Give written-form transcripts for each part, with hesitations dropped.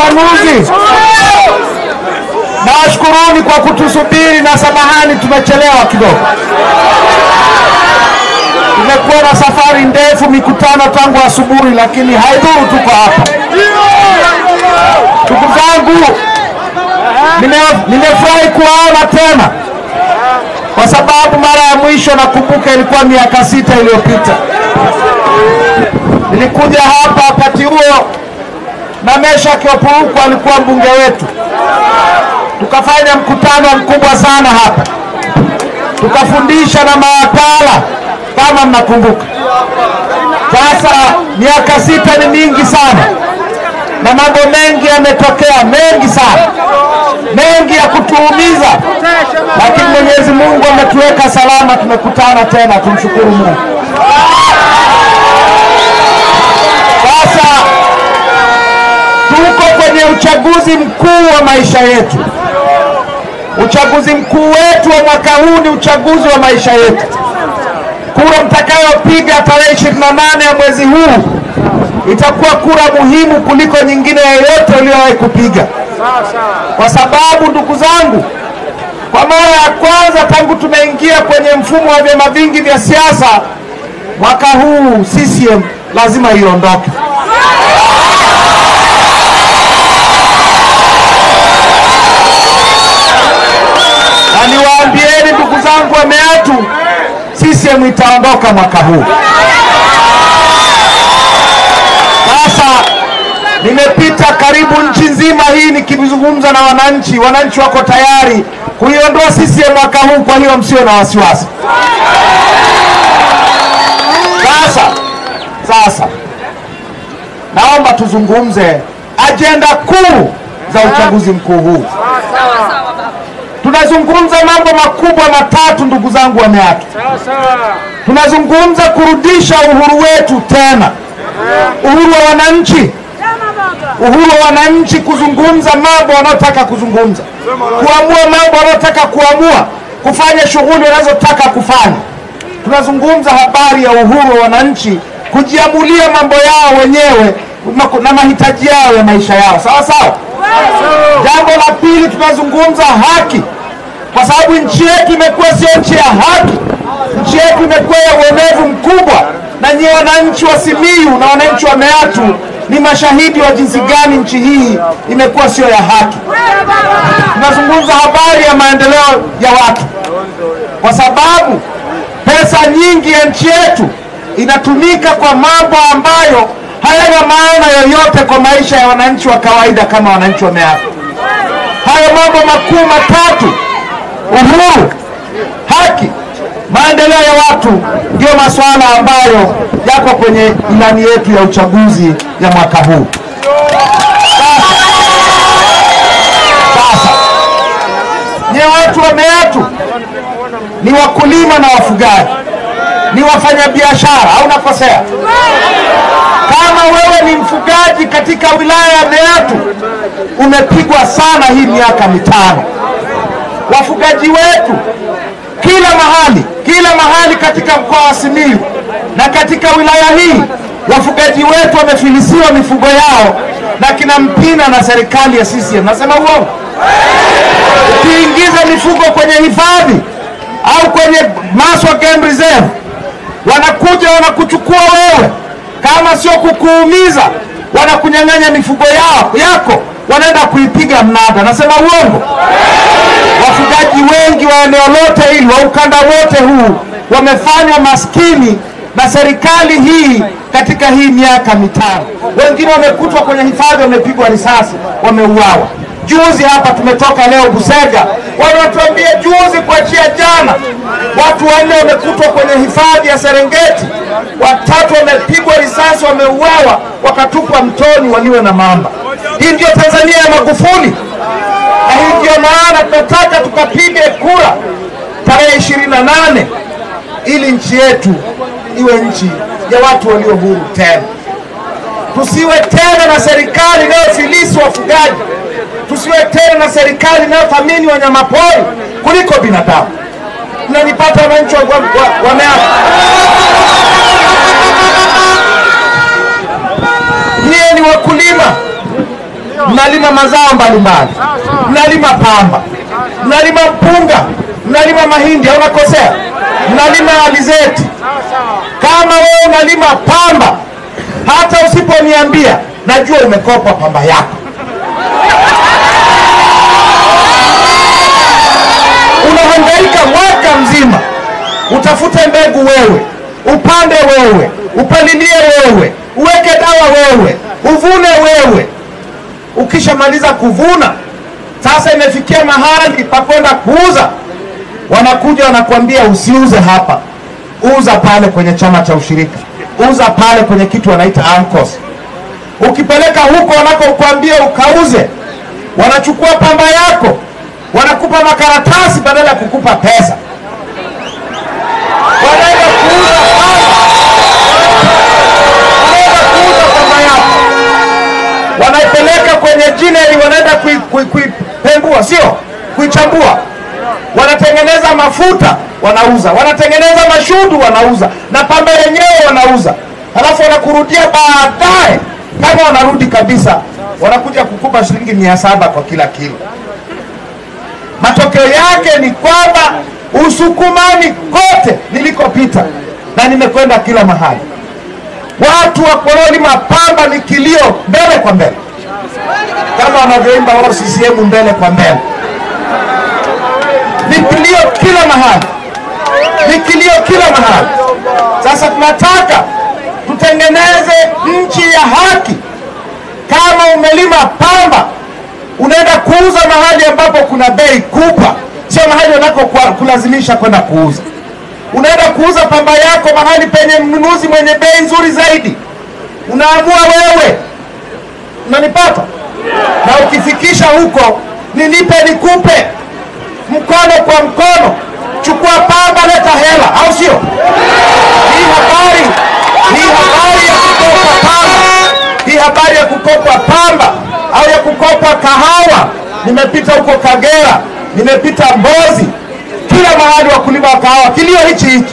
wachanganuzi, nawashukuruni kwa kutusubiri na samahani tumechelewa kidogo. Tumekuwa na safari ndefu, mikutano tangu asubuhi, lakini haidhuru tuko hapa. Ndugu zangu, nimefurahi kuwaona tena, kwa sababu mara ya mwisho nakumbuka ilikuwa miaka 6 iliyopita. Nilikuja hapa wakati huo na Meshaki Opuruku alikuwa mbunge wetu. Tukafanya mkutano mkubwa sana hapa, tukafundisha na mawakala kama mnakumbuka. Sasa miaka 6 ni mingi sana, na mambo mengi yametokea, mengi sana, mengi ya kutuumiza, lakini Mwenyezi Mungu ametuweka salama, tumekutana tena, tumshukuru Mungu. Sasa tuko kwenye uchaguzi mkuu wa maisha yetu. Uchaguzi mkuu wetu wa mwaka huu ni uchaguzi wa maisha yetu. Kura mtakayopiga tarehe 28 ya mwezi huu itakuwa kura muhimu kuliko nyingine yoyote uliyowahi kupiga. Kwa sababu ndugu zangu, kwa mara ya kwanza tangu tumeingia kwenye mfumo wa vyama vingi vya siasa, mwaka huu CCM lazima iondoke. Na niwaambieni ndugu zangu wa Meatu, CCM itaondoka mwaka huu. Sasa nimepita karibu nchi nzima hii nikizungumza na wananchi. Wananchi wako tayari kuiondoa CCM mwaka huu, kwa hiyo msio na wasiwasi. Sasa naomba tuzungumze ajenda kuu za uchaguzi mkuu huu. Tunazungumza mambo makubwa matatu ndugu zangu wa Meatu. Tunazungumza kurudisha uhuru wetu tena, uhuru wa wananchi, uhuru wa wananchi kuzungumza mambo wanayotaka kuzungumza, kuamua mambo wanayotaka kuamua, kufanya shughuli wanazotaka kufanya. Tunazungumza habari ya uhuru wa wananchi kujiamulia mambo yao wenyewe na mahitaji yao ya maisha yao. Sawa sawa. Jambo la pili, tunazungumza haki, kwa sababu nchi yetu imekuwa sio nchi ya haki. Nchi yetu imekuwa ya uonevu mkubwa, na nyinyi wananchi wa Simiyu na wananchi wa Meatu ni mashahidi wa jinsi gani nchi hii imekuwa sio ya haki. Tunazungumza habari ya maendeleo ya watu, kwa sababu pesa nyingi ya nchi yetu inatumika kwa mambo ambayo hayana maana yoyote kwa maisha ya wananchi wa kawaida kama wananchi wa Meatu. Hayo mambo makuu matatu, uhuru, haki, maendeleo ya watu, ndio masuala ambayo yako kwenye ilani yetu ya uchaguzi ya mwaka huu. Sasa ni watu wa Meatu ni wakulima na wafugaji, ni wafanyabiashara, au nakosea? Kama wewe ni mfugaji katika wilaya ya Meatu, umepigwa sana hii miaka 5. Wafugaji wetu kila mahali katika mkoa wa Simiyu na katika wilaya hii, wafugaji wetu wamefilisiwa mifugo yao na kina Mpina na serikali ya CCM. Nasema uongo? Ukiingiza mifugo kwenye hifadhi au kwenye Maswa Game Reserve, wanakuja wanakuchukua wewe, kama sio kukuumiza wanakunyang'anya mifugo yako, wanaenda kuipiga mnada. Nasema uongo? Wafugaji wengi wa eneo lote hili, wa ukanda wote huu, wamefanywa maskini na serikali hii katika hii miaka 5. Wengine wamekutwa kwenye hifadhi, wamepigwa risasi, wameuawa. Juzi hapa tumetoka leo Busega, wanatuambia juzi kuachia jana, watu 4 wamekutwa kwenye hifadhi ya Serengeti, 3 wamepigwa risasi, wameuawa, wakatupwa mtoni waliwe na mamba. Hii ndio Tanzania ya Magufuli, na hii ndio maana tunataka tukapige kura tarehe 28 ili nchi yetu iwe nchi ya watu walio huru tena. Tusiwe tena na serikali inayofilisi wafugaji, tusiwe tena na serikali inayothamini wanyamapori kuliko binadamu. Mnanipata wananchi wa Meatu? Nyie ni wakulima, mnalima mbalimbali, mnalima pamba, mnalima mpunga, mnalima mahindi, au nakosea? Mnalima alizeti. Kama wewe unalima pamba, hata usiponiambia najua umekopa pamba yako. Unahangaika mwaka mzima, utafute mbegu wewe, upande wewe, upalilie wewe, uweke dawa wewe, uvune wewe. Ukishamaliza kuvuna, sasa imefikia mahali pa kwenda kuuza, wanakuja wanakuambia usiuze hapa, uza pale kwenye chama cha ushirika, uza pale kwenye kitu wanaita AMCOS. Ukipeleka huko wanakokuambia ukauze, wanachukua pamba yako, wanakupa makaratasi badala ya kukupa pesa. Wanaenda kuuza pamba yako, wanaipeleka kwenye jineri, wanaenda kuipembua, sio kuichambua. Wanatengeneza mafuta, wanauza. Wanatengeneza mashudu, wanauza. Na pamba yenyewe wanauza. Halafu wanakurudia baadaye, kama wanarudi kabisa, wanakuja kukupa shilingi 700 kwa kila kilo. Matokeo yake ni kwamba Usukumani kote nilikopita, na nimekwenda kila mahali, watu wa wanaolima pamba ni kilio mbele kwa mbele, kama wanavyoimba wao CCM mbele kwa mbele. Ni kilio kila mahali, ni kilio kila mahali. Sasa tunataka tutengeneze nchi ya haki. Kama umelima pamba, unaenda kuuza mahali ambapo kuna bei kubwa, sio mahali unako kulazimisha kwenda kuuza. Unaenda kuuza pamba yako mahali penye mnunuzi mwenye bei nzuri zaidi. Unaamua wewe, unanipata? Na ukifikisha huko, nilipe nikupe, mkono kwa mkono. Chukua pamba, leta hela, au sio? Hii habari ya kukopa pamba au ya kukopa kahawa, nimepita huko Kagera, nimepita Mbozi, kila mahali wakulima wa kahawa kilio hichi.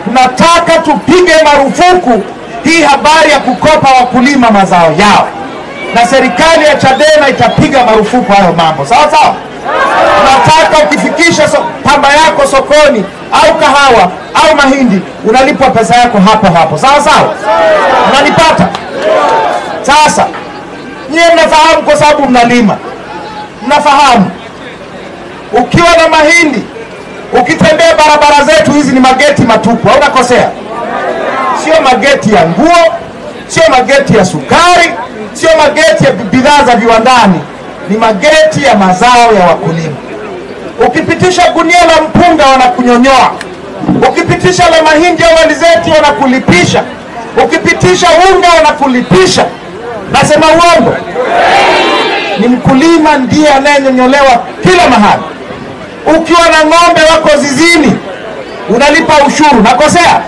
Tunataka tupige marufuku hii habari ya kukopa wakulima mazao yao, na serikali ya Chadema itapiga marufuku hayo mambo. Sawa sawa? Tunataka ukifikisha pamba yako sokoni au kahawa au mahindi, unalipwa pesa yako hapo hapo. Sawa sawa? Unanipata? Sasa nyie mnafahamu, kwa sababu mnalima, mnafahamu ukiwa na mahindi, ukitembea barabara zetu hizi ni mageti matupu, au nakosea? Sio mageti ya nguo, sio mageti ya sukari, sio mageti ya bidhaa za viwandani, ni mageti ya mazao ya wakulima. Ukipitisha gunia la mpunga wanakunyonyoa, ukipitisha la mahindi au alizeti wanakulipisha, ukipitisha unga wanakulipisha. Nasema uongo? Ni mkulima ndiye anayenyonyolewa kila mahali. Ukiwa na ng'ombe wako zizini, unalipa ushuru. Nakosea?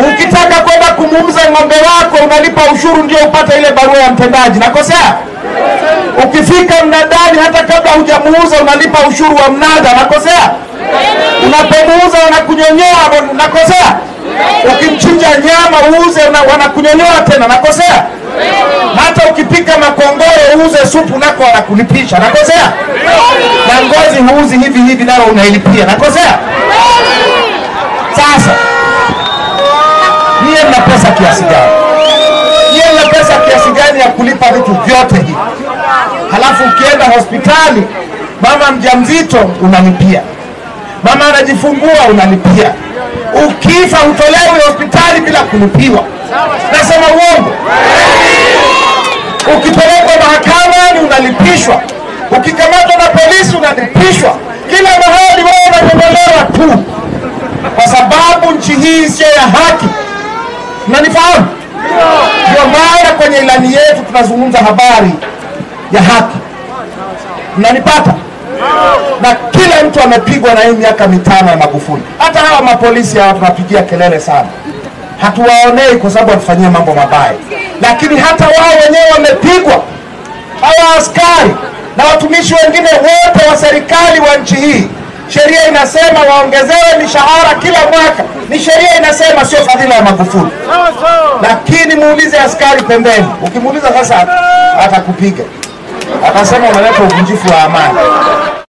Ukitaka kwenda kumuuza ng'ombe wako, unalipa ushuru ndio upate ile barua ya mtendaji. Nakosea? Ukifika mnadani, hata kabla hujamuuza unalipa ushuru wa mnada. Nakosea? Unapomuuza wanakunyonyoa. Nakosea? Ukimchinja nyama uuze, wanakunyonyoa tena. Nakosea? Hata ukipika makongoro uuze supu, nako wanakulipisha. Nakosea? Na ngozi huuzi hivi hivi, nalo unailipia. Nakosea? Sasa niye mna pesa kiasi gani? Niye mna pesa kiasi gani ya kulipa vitu vyote hivi? Halafu ukienda hospitali, mama mjamzito unalipia, mama anajifungua unalipia, ukifa utolewe hospitali bila kulipiwa. Nasema uongo? Ukipelekwa mahakamani unalipishwa, ukikamatwa na polisi unalipishwa, kila mahali wewe unanyonyolewa tu, kwa sababu nchi hii sio ya haki. Mnanifahamu? Ndio maana kwenye ilani yetu tunazungumza habari ya haki. Mnanipata? Na kila mtu amepigwa na hii miaka 5 ya Magufuli. Hata hawa mapolisi hawa tunapigia kelele sana, hatuwaonei kwa sababu watufanyia mambo mabaya, lakini hata wao wenyewe wamepigwa. Hawa askari na watumishi wengine wote wa serikali wa nchi hii, sheria inasema waongezewe mishahara kila mwaka. Ni sheria inasema, sio fadhila ya Magufuli. Lakini muulize askari pembeni, ukimuuliza sasa atakupiga. akasema unaleta uvunjifu wa amani.